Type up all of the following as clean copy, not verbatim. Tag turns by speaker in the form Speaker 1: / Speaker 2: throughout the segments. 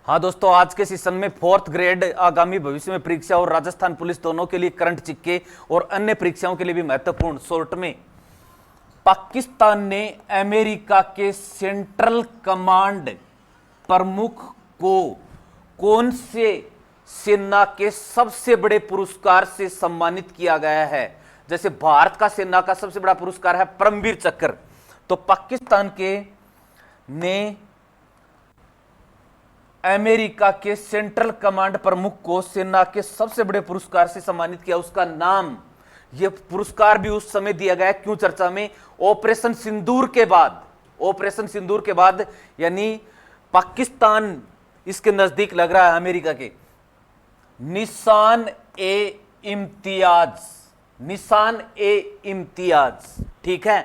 Speaker 1: हाँ दोस्तों, आज के सेशन में फोर्थ ग्रेड आगामी भविष्य में परीक्षा और राजस्थान पुलिस दोनों के लिए करंट चिक्के और अन्य परीक्षाओं के लिए भी महत्वपूर्ण। शॉर्ट में, पाकिस्तान ने अमेरिका के सेंट्रल कमांड प्रमुख को कौन से सेना के सबसे बड़े पुरस्कार से सम्मानित किया गया है? जैसे भारत का सेना का सबसे बड़ा पुरस्कार है परमवीर चक्र, तो पाकिस्तान के ने अमेरिका के सेंट्रल कमांड प्रमुख को सेना के सबसे बड़े पुरस्कार से सम्मानित किया। उसका नाम, यह पुरस्कार भी उस समय दिया गया, क्यों चर्चा में, ऑपरेशन सिंदूर के बाद, ऑपरेशन सिंदूर के बाद, यानी पाकिस्तान इसके नजदीक लग रहा है अमेरिका के। निशान ए इम्तियाज, निशान ए इम्तियाज, ठीक है।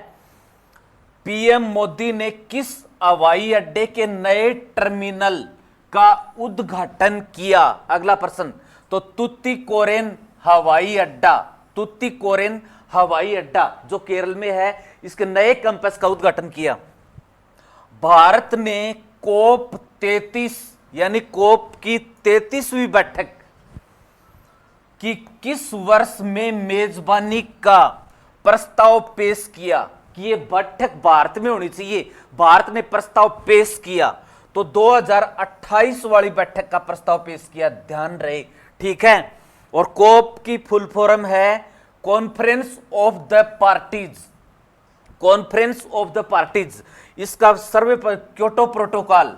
Speaker 1: पीएम मोदी ने किस हवाई अड्डे के नए टर्मिनल का उद्घाटन किया? अगला प्रश्न, तो तुतीकोरिन हवाई अड्डा, तुतीकोरिन हवाई अड्डा जो केरल में है, इसके नए कैंपस का उद्घाटन किया। भारत ने कोप 33 यानी कोप की 33वीं बैठक की किस वर्ष में मेजबानी का प्रस्ताव पेश किया कि यह बैठक भारत में होनी चाहिए? भारत ने प्रस्ताव पेश किया तो 2028 वाली बैठक का प्रस्ताव पेश किया, ध्यान रहे, ठीक है। और कोप की फुल फॉर्म है conference of the parties, conference of the parties. इसका सर्वे पर क्योटो प्रोटोकॉल,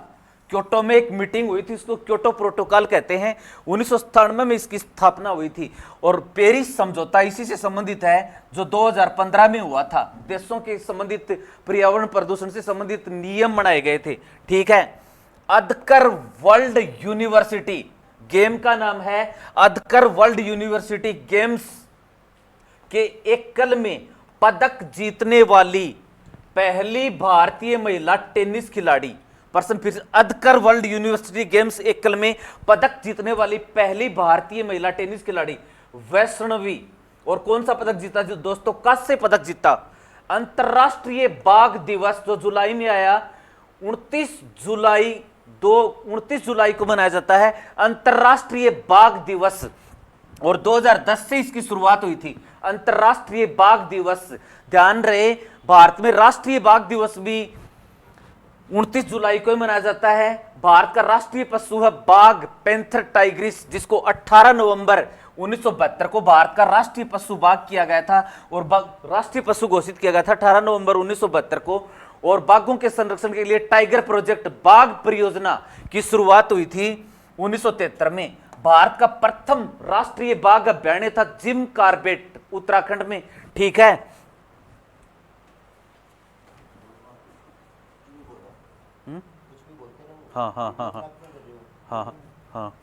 Speaker 1: क्योटो में एक मीटिंग हुई थी, इसको क्योटो प्रोटोकॉल कहते हैं। 1997 में इसकी स्थापना हुई थी। और पेरिस समझौता इसी से संबंधित है, जो 2015 में हुआ था। देशों के संबंधित पर्यावरण प्रदूषण से संबंधित नियम बनाए गए थे, ठीक है। अदकर वर्ल्ड यूनिवर्सिटी गेम का नाम है, अदकर वर्ल्ड यूनिवर्सिटी गेम्स के एकल में पदक जीतने वाली पहली भारतीय महिला टेनिस खिलाड़ी। पर्सन फिर, अदकर वर्ल्ड यूनिवर्सिटी गेम्स एकल में पदक जीतने वाली पहली भारतीय महिला टेनिस खिलाड़ी वैष्णवी। और कौन सा पदक जीता जो दोस्तों? कांस्य पदक जीता। अंतरराष्ट्रीय बाघ दिवस जो जुलाई में आया, 29 जुलाई को मनाया जाता है अंतरराष्ट्रीय बाघ दिवस। और 2010 से इसकी शुरुआत हुई थी, अंतरराष्ट्रीय बाघ दिवस। ध्यान रहे, भारत में राष्ट्रीय बाघ दिवस भी 29 जुलाई को ही मनाया जाता है। भारत का राष्ट्रीय पशु है बाघ, पैंथर टाइग्रिस, जिसको 18 नवंबर 1972 को भारत का राष्ट्रीय पशु बाघ किया गया था और राष्ट्रीय पशु घोषित किया गया था 18 नवंबर 1972 को। और बाघों के संरक्षण के लिए टाइगर प्रोजेक्ट, बाघ परियोजना की शुरुआत हुई थी 1973 में। भारत का प्रथम राष्ट्रीय बाघ अभ्यारण्य था जिम कार्बेट, उत्तराखंड में, ठीक है। हाँ हाँ हाँ हाँ हाँ हाँ,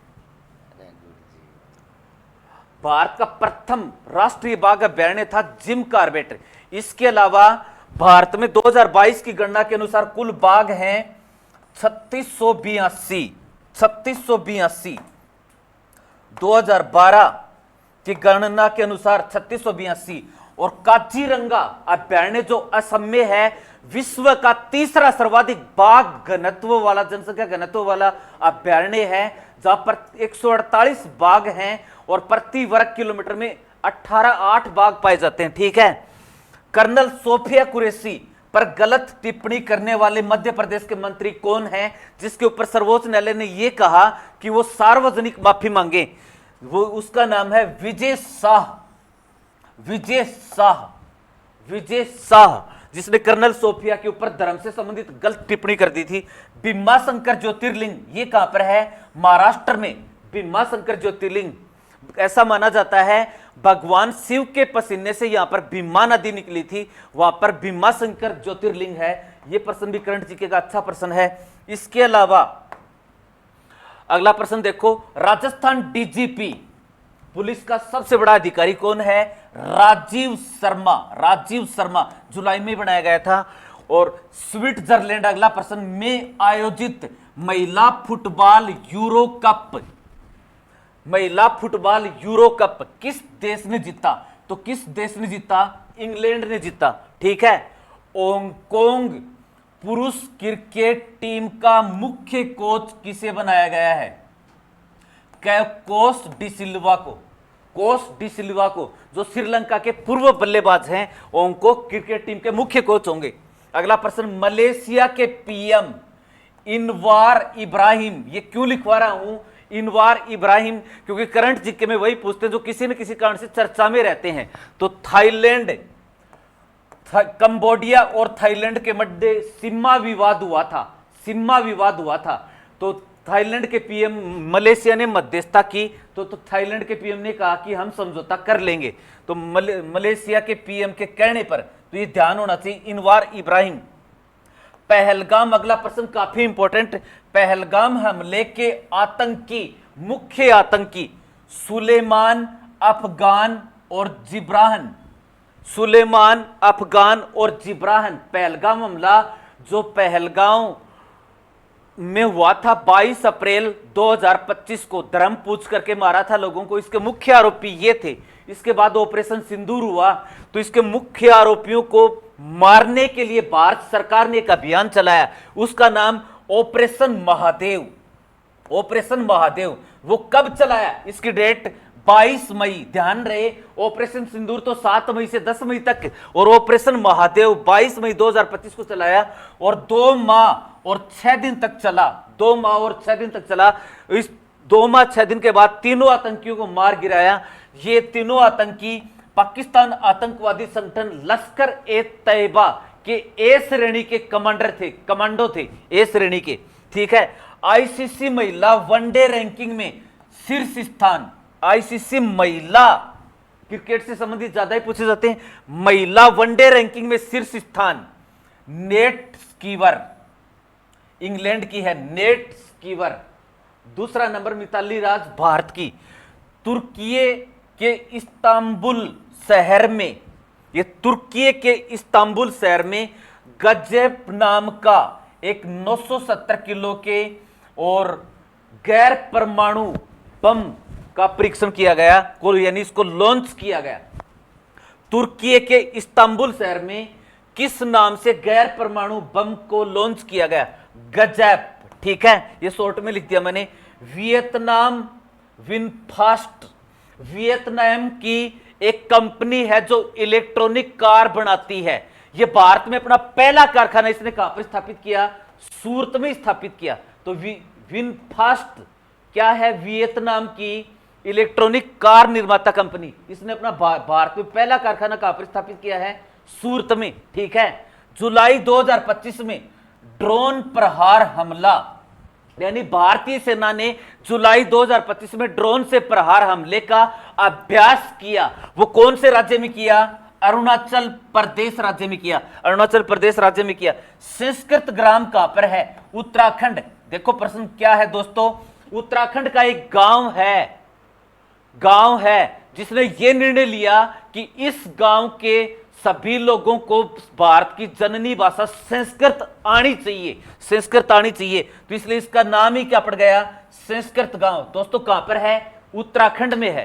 Speaker 1: भारत का प्रथम राष्ट्रीय बाघ अभ्यारण्य था जिम कार्बेट। इसके अलावा भारत में 2022 की गणना के अनुसार कुल बाघ हैं 3682, 2012 की गणना के अनुसार 3682। और काजीरंगा अभ्यारण्य जो असम में है, विश्व का तीसरा सर्वाधिक बाघ घनत्व वाला, जनसंख्या घनत्व वाला अभ्यारण्य है, जहां पर 148 बाघ हैं और प्रति वर्ग किलोमीटर में 8 बाघ पाए जाते हैं, ठीक है। कर्नल सोफिया कुरैशी पर गलत टिप्पणी करने वाले मध्य प्रदेश के मंत्री कौन हैं, जिसके ऊपर सर्वोच्च न्यायालय ने यह कहा कि वो सार्वजनिक माफी मांगे? वो, उसका नाम है विजय शाह, विजय शाह, विजय शाह, जिसने कर्नल सोफिया के ऊपर धर्म से संबंधित गलत टिप्पणी कर दी थी। भीमाशंकर ज्योतिर्लिंग ये कहां पर है? महाराष्ट्र में। भीमाशंकर ज्योतिर्लिंग, ऐसा माना जाता है भगवान शिव के पसीने से यहां पर भीमा नदी निकली थी, वहां पर भीमाशंकर ज्योतिर्लिंग है। यह प्रश्न भी करंट जीके का अच्छा प्रश्न है। इसके अलावा अगला प्रश्न देखो, राजस्थान डीजीपी पुलिस का सबसे बड़ा अधिकारी कौन है? राजीव शर्मा, राजीव शर्मा, जुलाई में बनाया गया था। और स्विट्जरलैंड, अगला प्रश्न, में आयोजित महिला फुटबॉल यूरो कप, महिला फुटबॉल यूरो कप किस देश ने जीता? तो किस देश ने जीता? इंग्लैंड ने जीता, ठीक है। ओंगकोंग पुरुष क्रिकेट टीम का मुख्य कोच किसे बनाया गया है? कोस डी सिल्वा को, जो श्रीलंका के पूर्व बल्लेबाज हैं, उनको क्रिकेट टीम के मुख्य कोच होंगे। अगला प्रश्न, मलेशिया के पीएम इनवार इब्राहिम, ये क्यों लिखवा रहा हूं इनवार इब्राहिम, क्योंकि करंट जीके में वही पूछते हैं जो किसी न किसी कारण से चर्चा में रहते हैं। तो थाईलैंड, कंबोडिया और थाईलैंड के मध्य सीमा विवाद हुआ था। तो थाईलैंड के पीएम, मलेशिया ने मध्यस्थता की, तो थाईलैंड के पीएम ने कहा कि हम समझौता कर लेंगे। तो मलेशिया के पीएम के कहने पर, तो ये ध्यान होना चाहिए, इनवार इब्राहिम। पहलगाम, अगला प्रश्न काफी इंपॉर्टेंट, पहलगाम हमले के मुख्य आतंकी सुलेमान, अफगान और जिब्राहन। पहलगाम हमला जो पहलगाम में हुआ था 22 अप्रैल 2025 को, धर्म पूछ करके मारा था लोगों को, इसके मुख्य आरोपी ये थे। इसके बाद ऑपरेशन सिंदूर हुआ, तो इसके मुख्य आरोपियों को मारने के लिए भारत सरकार ने एक अभियान चलाया, उसका नाम ऑपरेशन महादेव। वो कब चलाया, इसकी डेट 22 मई, ध्यान रहे। ऑपरेशन सिंदूर तो 7 मई से 10 मई तक, और ऑपरेशन महादेव 22 मई 2025 को चलाया, और 2 माह और 6 दिन तक चला। इस 2 माह 6 दिन के बाद तीनों आतंकियों को मार गिराया। ये तीनों आतंकी पाकिस्तान आतंकवादी संगठन लश्कर ए तैयबा के ए श्रेणी के कमांडो थे, ए श्रेणी के, ठीक है। आईसीसी महिला वनडे रैंकिंग में शीर्ष स्थान, आईसीसी महिला क्रिकेट से संबंधित ज्यादा ही पूछे जाते हैं, महिला वनडे रैंकिंग में शीर्ष स्थान नेट स्कीवर, इंग्लैंड की है नेट स्कीवर। दूसरा नंबर मिताली राज, भारत की। तुर्की के इस्तांबुल शहर में, ये तुर्की के इस्तांबुल शहर में गजेप नाम का एक 970 किलो के और गैर परमाणु बम का परीक्षण किया गया, यानी इसको लॉन्च किया गया। तुर्की के इस्तांबुल शहर में किस नाम से गैर परमाणु बम को लॉन्च किया गया? गजैप, ठीक है, ये शॉर्ट में लिख दिया मैंने। वियतनाम विनफास्ट, वियतनाम की एक कंपनी है जो इलेक्ट्रॉनिक कार बनाती है। ये भारत में अपना पहला कारखाना इसने कहां पर स्थापित किया? सूरत में स्थापित किया। तो विनफास्ट क्या है? वियतनाम की इलेक्ट्रॉनिक कार निर्माता कंपनी, इसने अपना भारत में पहला कारखाना कहां पर स्थापित किया है? सूरत में, ठीक है। जुलाई 2025 में ड्रोन प्रहार हमला, यानी भारतीय सेना ने जुलाई 2025 में ड्रोन से प्रहार हमले का अभ्यास किया। वो कौन से राज्य में किया? अरुणाचल प्रदेश राज्य में किया, अरुणाचल प्रदेश राज्य में किया। संस्कृत ग्राम कहां पर है? उत्तराखंड। देखो प्रश्न क्या है दोस्तों, उत्तराखंड का एक गांव है जिसने ये निर्णय लिया कि इस गांव के सभी लोगों को भारत की जननी भाषा संस्कृत आनी चाहिए, तो इसलिए इसका नाम ही क्या पड़ गया? संस्कृत गांव। दोस्तों कहां पर है? उत्तराखंड में है।